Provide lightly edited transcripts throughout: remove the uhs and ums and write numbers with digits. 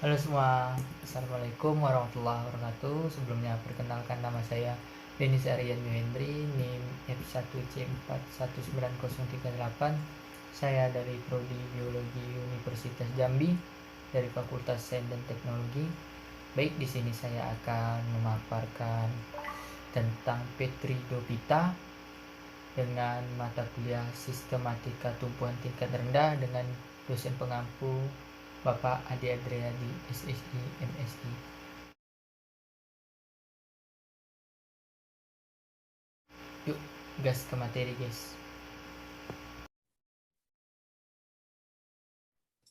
Halo semua, Assalamualaikum warahmatullahi wabarakatuh. Sebelumnya perkenalkan nama saya Denis Aryan Yuhendri, NIM F1C419038. Saya dari Prodi Biologi Universitas Jambi dari Fakultas Sains dan Teknologi. Baik, di sini saya akan memaparkan tentang Petridophyta dengan mata kuliah Sistematika Tumbuhan Tingkat Rendah dengan dosen pengampu Bapak Adi Adriadi, SSI, MSI. Yuk, gas ke materi, guys.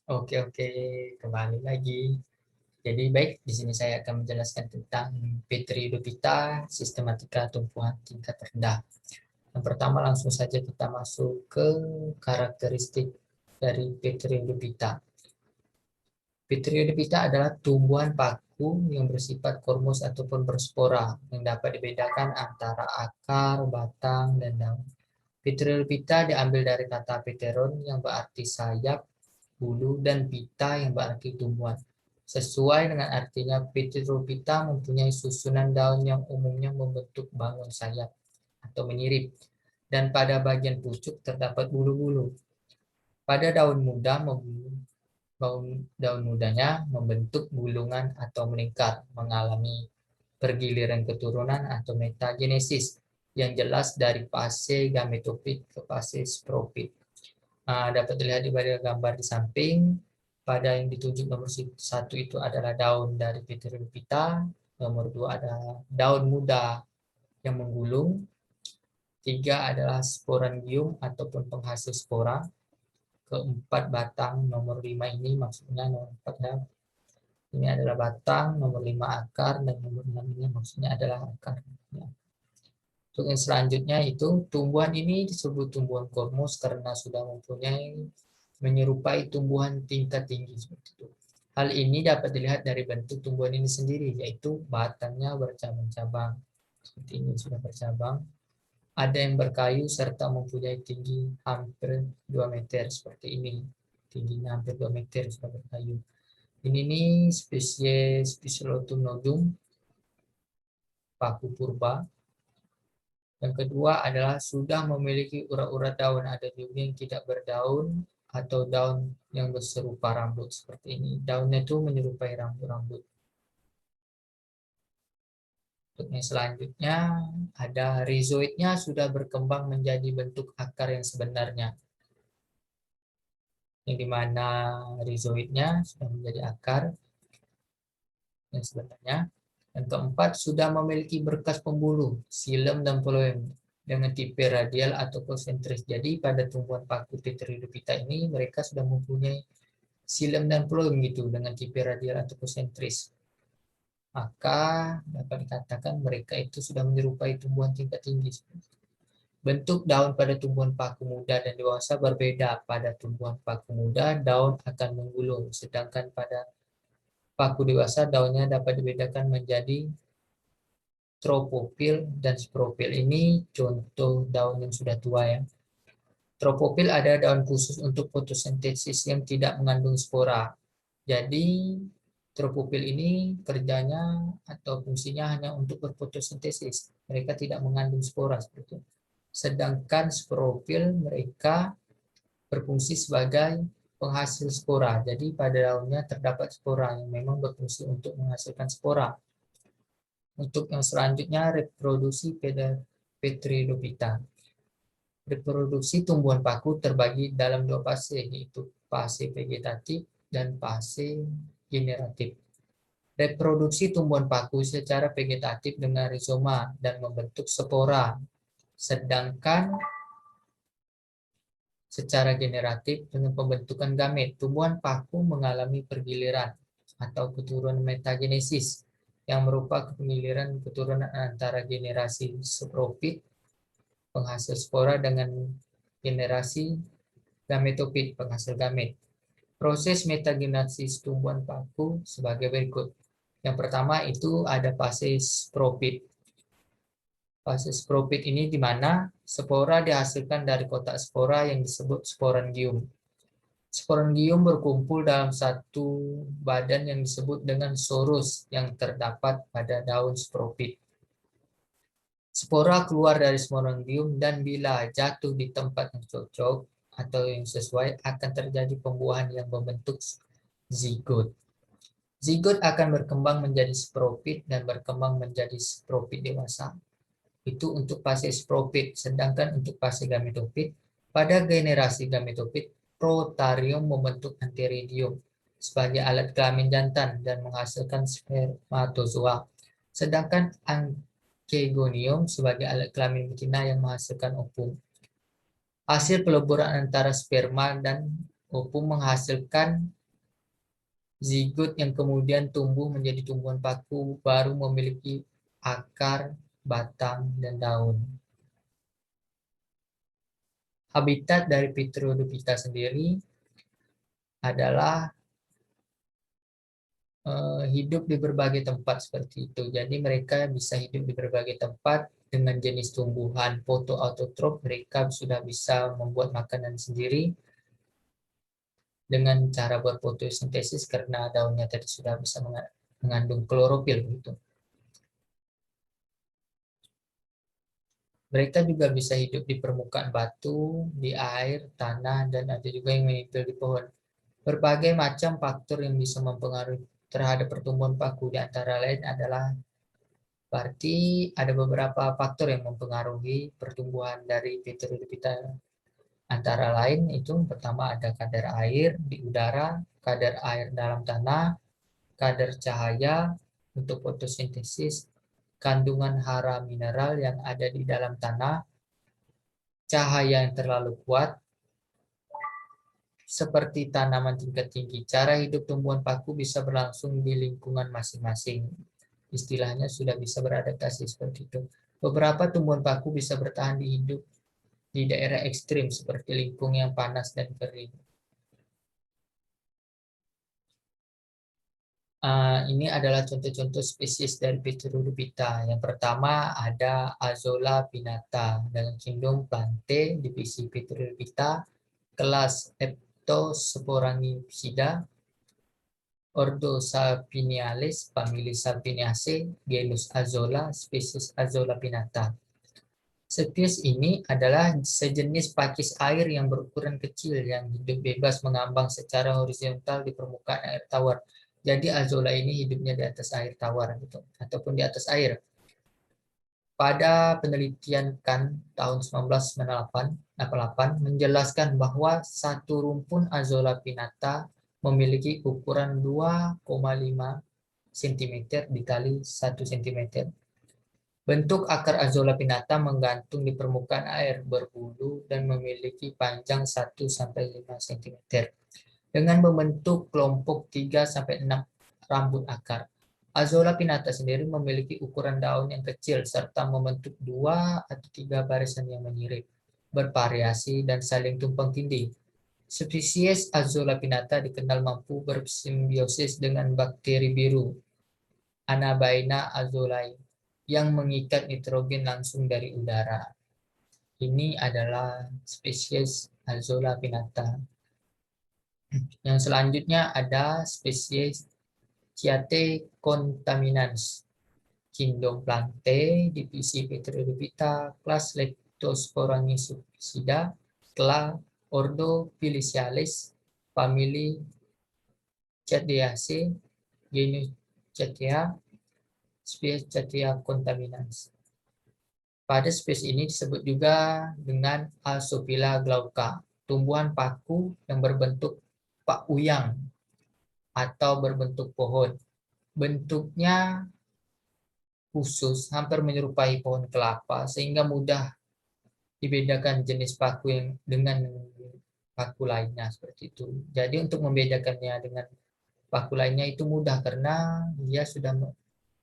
Oke, kembali lagi. Jadi baik, di sini saya akan menjelaskan tentang Petridophyta, sistematika tumbuhan tingkat rendah. Yang pertama langsung saja kita masuk ke karakteristik dari Petridophyta. Petridophyta adalah tumbuhan paku yang bersifat kormus ataupun berspora yang dapat dibedakan antara akar, batang, dan daun. Petridophyta diambil dari kata pteron yang berarti sayap, bulu, dan pita yang berarti tumbuhan. Sesuai dengan artinya, Petridophyta mempunyai susunan daun yang umumnya membentuk bangun sayap atau menyirip, dan pada bagian pucuk terdapat bulu-bulu. Pada daun muda, daun mudanya membentuk gulungan atau meningkat, mengalami pergiliran keturunan atau metagenesis yang jelas dari fase gametofit ke fase sporofit. Dapat dilihat di pada gambar di samping. Pada yang ditunjuk nomor satu itu adalah daun dari Petridophyta, nomor dua adalah daun muda yang menggulung, tiga adalah sporangium ataupun penghasil spora, keempat batang, nomor lima ini maksudnya nomor empat ya, ini adalah batang, nomor lima akar, dan nomor enam ini maksudnya adalah akar. Ya. Untuk yang selanjutnya itu tumbuhan ini disebut tumbuhan kormus karena sudah mempunyai menyerupai tumbuhan tingkat tinggi seperti itu. Hal ini dapat dilihat dari bentuk tumbuhan ini sendiri, yaitu batangnya bercabang-cabang. Seperti ini sudah bercabang. Ada yang berkayu serta mempunyai tinggi hampir 2 meter seperti ini. Tingginya hampir 2 meter sudah berkayu. Ini nih spesies Physelotum nodum, paku purba. Yang kedua adalah sudah memiliki urat-urat daun, ada juga yang tidak berdaun atau daun yang berupa rambut seperti ini. Daunnya itu menyerupai rambut-rambut. Untuk yang selanjutnya ada rhizoidnya sudah berkembang menjadi bentuk akar yang sebenarnya. Yang dimana rhizoidnya sudah menjadi akar yang sebenarnya. Yang keempat, sudah memiliki berkas pembuluh, silem dan phloem dengan tipe radial atau konsentris. Jadi pada tumbuhan paku Petridophyta ini mereka sudah mempunyai silem dan phloem gitu dengan tipe radial atau konsentris. Maka dapat dikatakan mereka itu sudah menyerupai tumbuhan tingkat tinggi. Bentuk daun pada tumbuhan paku muda dan dewasa berbeda. Pada tumbuhan paku muda daun akan menggulung, sedangkan pada paku dewasa daunnya dapat dibedakan menjadi tropofil dan sporofil. Ini contoh daun yang sudah tua ya. Tropofil ada daun khusus untuk fotosintesis yang tidak mengandung spora. Jadi tropofil ini kerjanya atau fungsinya hanya untuk berfotosintesis. Mereka tidak mengandung spora seperti itu. Sedangkan sporofil mereka berfungsi sebagai penghasil spora. Jadi pada daunnya terdapat spora yang memang berfungsi untuk menghasilkan spora. Untuk yang selanjutnya reproduksi Petridophyta. Reproduksi tumbuhan paku terbagi dalam dua fase, yaitu fase vegetatif dan fase generatif. Reproduksi tumbuhan paku secara vegetatif dengan rizoma dan membentuk spora, sedangkan secara generatif dengan pembentukan gamet. Tumbuhan paku mengalami pergiliran atau keturunan metagenesis yang merupakan pengiliran keturunan antara generasi saprofit penghasil spora dengan generasi gametofit penghasil gamet. Proses metagenesis tumbuhan paku sebagai berikut. Yang pertama itu ada fase sporofit. Fase sporofit ini di mana spora dihasilkan dari kotak spora yang disebut sporangium. Sporangium berkumpul dalam satu badan yang disebut dengan sorus yang terdapat pada daun sporofit. Spora keluar dari sporangium dan bila jatuh di tempat yang cocok atau yang sesuai akan terjadi pembuahan yang membentuk zigot. Zigot akan berkembang menjadi sporofit dan berkembang menjadi sporofit dewasa. Itu untuk fase sporofit, sedangkan untuk fase gametofit, pada generasi gametofit, protarium membentuk anteridium sebagai alat kelamin jantan dan menghasilkan spermatozoa, sedangkan ankegonium sebagai alat kelamin betina yang menghasilkan ovum. Hasil peleburan antara sperma dan ovum menghasilkan zigot yang kemudian tumbuh menjadi tumbuhan paku baru memiliki akar, batang, dan daun. Habitat dari Pteridophyta sendiri adalah hidup di berbagai tempat seperti itu. Jadi mereka bisa hidup di berbagai tempat dengan jenis tumbuhan fotoautotrof. Mereka sudah bisa membuat makanan sendiri dengan cara berfotosintesis karena daunnya tadi sudah bisa mengandung klorofil gitu. Mereka juga bisa hidup di permukaan batu, di air, tanah, dan ada juga yang menempel di pohon. Berbagai macam faktor yang bisa mempengaruhi terhadap pertumbuhan paku, di antara lain adalah berarti ada beberapa faktor yang mempengaruhi pertumbuhan dari Pteridophyta. Antara lain itu pertama ada kadar air di udara, kadar air dalam tanah, kadar cahaya untuk fotosintesis, kandungan hara mineral yang ada di dalam tanah, cahaya yang terlalu kuat, seperti tanaman tingkat tinggi. Cara hidup tumbuhan paku bisa berlangsung di lingkungan masing-masing. Istilahnya sudah bisa beradaptasi seperti itu. Beberapa tumbuhan paku bisa bertahan di hidup di daerah ekstrim seperti lingkung yang panas dan kering. Ini adalah contoh-contoh spesies dari Pteridophyta. Yang pertama ada Azolla pinnata dengan kingdom Plantae, divisi Pteridophyta, kelas Eptosporangipsida, Ordo Sapinialis, famili Sapiniaceae, genus Azolla, spesies Azolla pinnata. Spesies ini adalah sejenis pakis air yang berukuran kecil yang hidup bebas mengambang secara horizontal di permukaan air tawar. Jadi Azolla ini hidupnya di atas air tawar gitu, ataupun di atas air. Pada penelitian kan tahun 1988 menjelaskan bahwa satu rumpun Azolla pinnata memiliki ukuran 2,5 cm dikali 1 cm. Bentuk akar Azolla pinnata menggantung di permukaan air, berbulu, dan memiliki panjang 1-5 cm. Dengan membentuk kelompok 3-6 rambut akar. Azolla pinnata sendiri memiliki ukuran daun yang kecil, serta membentuk 2-3 barisan yang menyirip, bervariasi, dan saling tumpang tindih. Spesies Azolla pinnata dikenal mampu bersimbiosis dengan bakteri biru, Anabaena azolae, yang mengikat nitrogen langsung dari udara. Ini adalah spesies Azolla pinnata. Yang selanjutnya ada spesies Chiate contaminans, kingdom Plantae, divisi Pteridophyta, kelas Leptosporangipsida, kelas Ordo Filiaceae, famili Chaethaceae, genus Chaetea, spesies Chaetea contaminans. Pada spesies ini disebut juga dengan Alsophila glauca, tumbuhan paku yang berbentuk pakuyang atau berbentuk pohon. Bentuknya khusus, hampir menyerupai pohon kelapa, sehingga mudah dibedakan jenis paku yang dengan paku lainnya seperti itu. Jadi untuk membedakannya dengan paku lainnya itu mudah karena dia sudah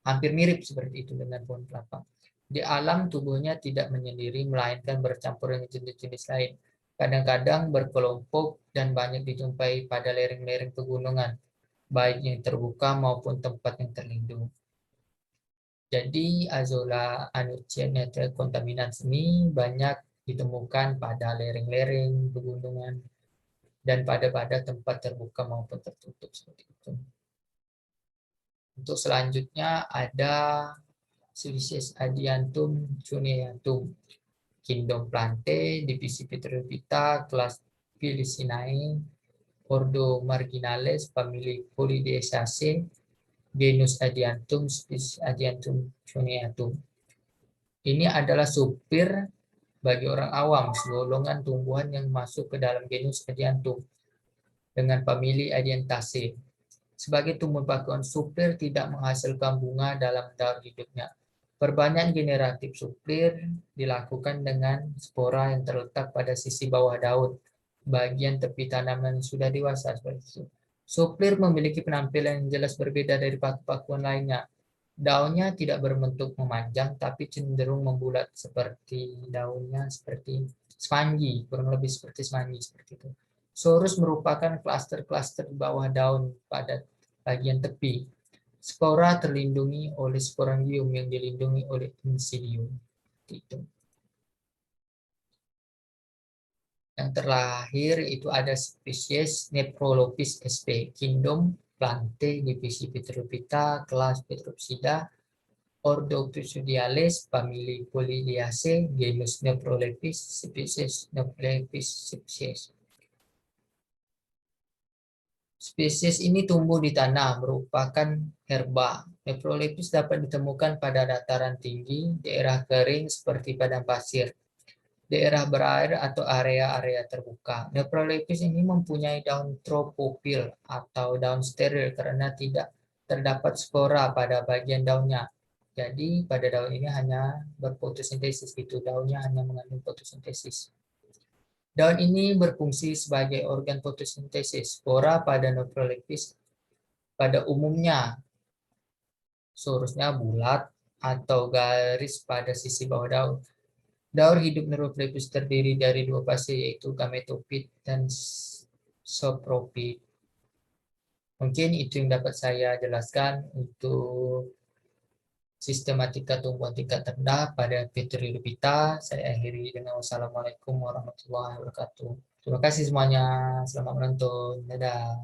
hampir mirip seperti itu dengan pohon kelapa. Di alam tubuhnya tidak menyendiri, melainkan bercampur dengan jenis-jenis lain. Kadang-kadang berkelompok dan banyak dijumpai pada lereng-lereng pegunungan, baik yang terbuka maupun tempat yang terlindung. Jadi Azolla Anunciata contaminans ini banyak ditemukan pada lereng-lereng pegunungan dan pada tempat terbuka maupun tertutup seperti itu. Untuk selanjutnya ada spesies Adiantum cuneatum, kingdom Plantae, divisi Pteridophyta, kelas Filicinae, ordo Marginales, famili Polydiaceae, genus Adiantum, spesies Adiantum cuneatum. Ini adalah supir bagi orang awam, golongan tumbuhan yang masuk ke dalam genus Adiantum dengan famili Adiantaceae. Sebagai tumbuhan pakuan, suplir tidak menghasilkan bunga dalam daur hidupnya. Perbanyakkan generatif suplir dilakukan dengan spora yang terletak pada sisi bawah daun, bagian tepi tanaman yang sudah dewasa seperti itu. Suplir memiliki penampilan yang jelas berbeda dari paku-pakuan lainnya. Daunnya tidak berbentuk memanjang, tapi cenderung membulat seperti daunnya seperti spongy, kurang lebih seperti spongy seperti itu. Sorus merupakan klaster-klaster di bawah daun pada bagian tepi. Spora terlindungi oleh sporangium yang dilindungi oleh insidium. Itu. Yang terakhir itu ada spesies Neprolopis sp. Kingdom Plantae, divisi Pteridophyta, kelas Pteropsida, ordo Pseudiales, famili Polydiaceae, genus Neprolepis, spesies Neprolepis spesies. Spesies ini tumbuh di tanah, merupakan herba. Neprolepis dapat ditemukan pada dataran tinggi, daerah kering seperti padang pasir, daerah berair atau area-area terbuka. Neprolepis ini mempunyai daun tropopil atau daun steril karena tidak terdapat spora pada bagian daunnya. Jadi pada daun ini hanya berfotosintesis gitu, daunnya hanya mengandung fotosintesis. Daun ini berfungsi sebagai organ fotosintesis. Spora pada Neprolepis pada umumnya sorusnya bulat atau garis pada sisi bawah daun. Daur hidup Neprolepis terdiri dari dua fase, yaitu gametofit dan sapropit. Mungkin itu yang dapat saya jelaskan untuk sistematika tumbuhan tingkat rendah pada Pteridophyta. Saya akhiri dengan wassalamualaikum warahmatullahi wabarakatuh. Terima kasih semuanya. Selamat menonton. Dadah.